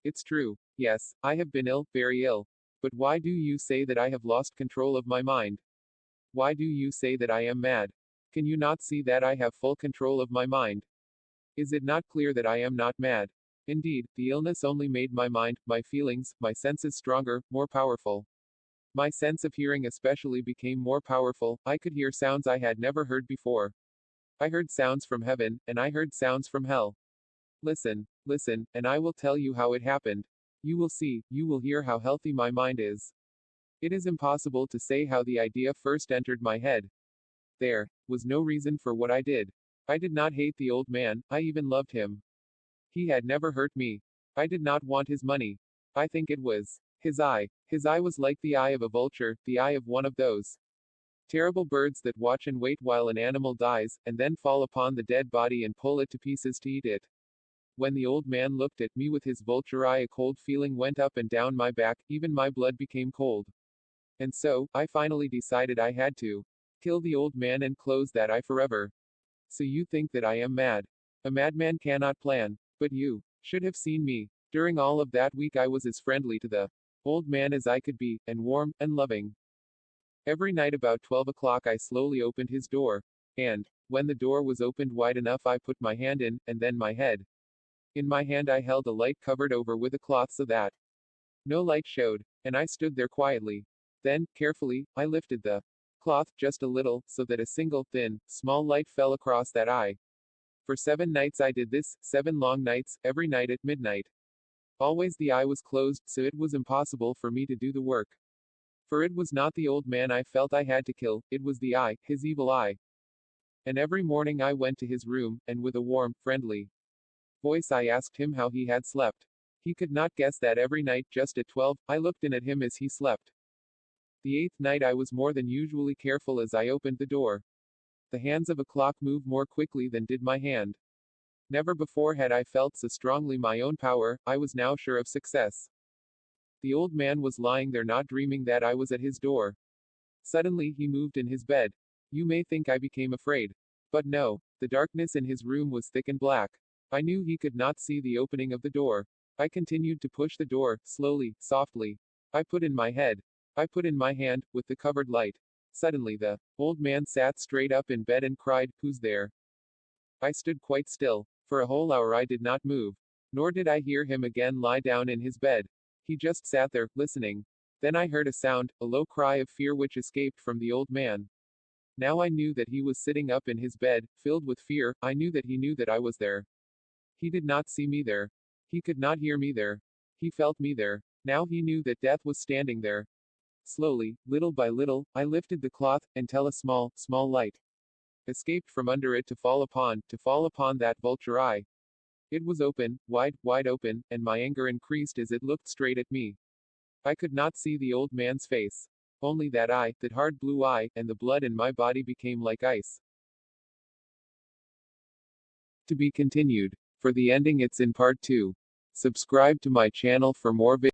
It's true. Yes, I have been ill, very ill. But why do you say that I have lost control of my mind? Why do you say that I am mad? Can you not see that I have full control of my mind? Is it not clear that I am not mad? Indeed, the illness only made my mind, my feelings, my senses stronger, more powerful. My sense of hearing especially became more powerful. I could hear sounds I had never heard before. I heard sounds from heaven, and I heard sounds from hell. Listen, listen, and I will tell you how it happened. You will see, you will hear how healthy my mind is. It is impossible to say how the idea first entered my head. There was no reason for what I did. I did not hate the old man, I even loved him. He had never hurt me. I did not want his money. I think it was his eye. His eye was like the eye of a vulture, the eye of one of those terrible birds that watch and wait while an animal dies, and then fall upon the dead body and pull it to pieces to eat it. When the old man looked at me with his vulture eye, a cold feeling went up and down my back, even my blood became cold. And so, I finally decided I had to kill the old man and close that eye forever. So you think that I am mad? A madman cannot plan. But you should have seen me. During all of that week, I was as friendly to the old man as I could be, and warm, and loving. Every night about 12 o'clock, I slowly opened his door. And, when the door was opened wide enough, I put my hand in, and then my head. In my hand, I held a light covered over with a cloth so that no light showed, and I stood there quietly. Then, carefully, I lifted the cloth just a little, so that a single, thin, small light fell across that eye. For 7 nights I did this, 7 long nights, every night at midnight. Always the eye was closed, so it was impossible for me to do the work. For it was not the old man I felt I had to kill, it was the eye, his evil eye. And every morning I went to his room, and with a warm, friendly voice I asked him how he had slept. He could not guess that every night, just at 12, I looked in at him as he slept. The 8th night I was more than usually careful as I opened the door. The hands of a clock moved more quickly than did my hand. Never before had I felt so strongly my own power. I was now sure of success. The old man was lying there, not dreaming that I was at his door. Suddenly he moved in his bed. You may think I became afraid. But no, the darkness in his room was thick and black. I knew he could not see the opening of the door. I continued to push the door, slowly, softly. I put in my head. I put in my hand, with the covered light. Suddenly the old man sat straight up in bed and cried, "Who's there?" I stood quite still. For a whole hour I did not move. Nor did I hear him again lie down in his bed. He just sat there, listening. Then I heard a sound, a low cry of fear which escaped from the old man. Now I knew that he was sitting up in his bed, filled with fear. I knew that he knew that I was there. He did not see me there. He could not hear me there. He felt me there. Now he knew that death was standing there. Slowly, little by little, I lifted the cloth, until a small, small light escaped from under it to fall upon that vulture eye. It was open, wide, wide open, and my anger increased as it looked straight at me. I could not see the old man's face. Only that eye, that hard blue eye, and the blood in my body became like ice. To be continued. For the ending, it's in part 2. Subscribe to my channel for more videos.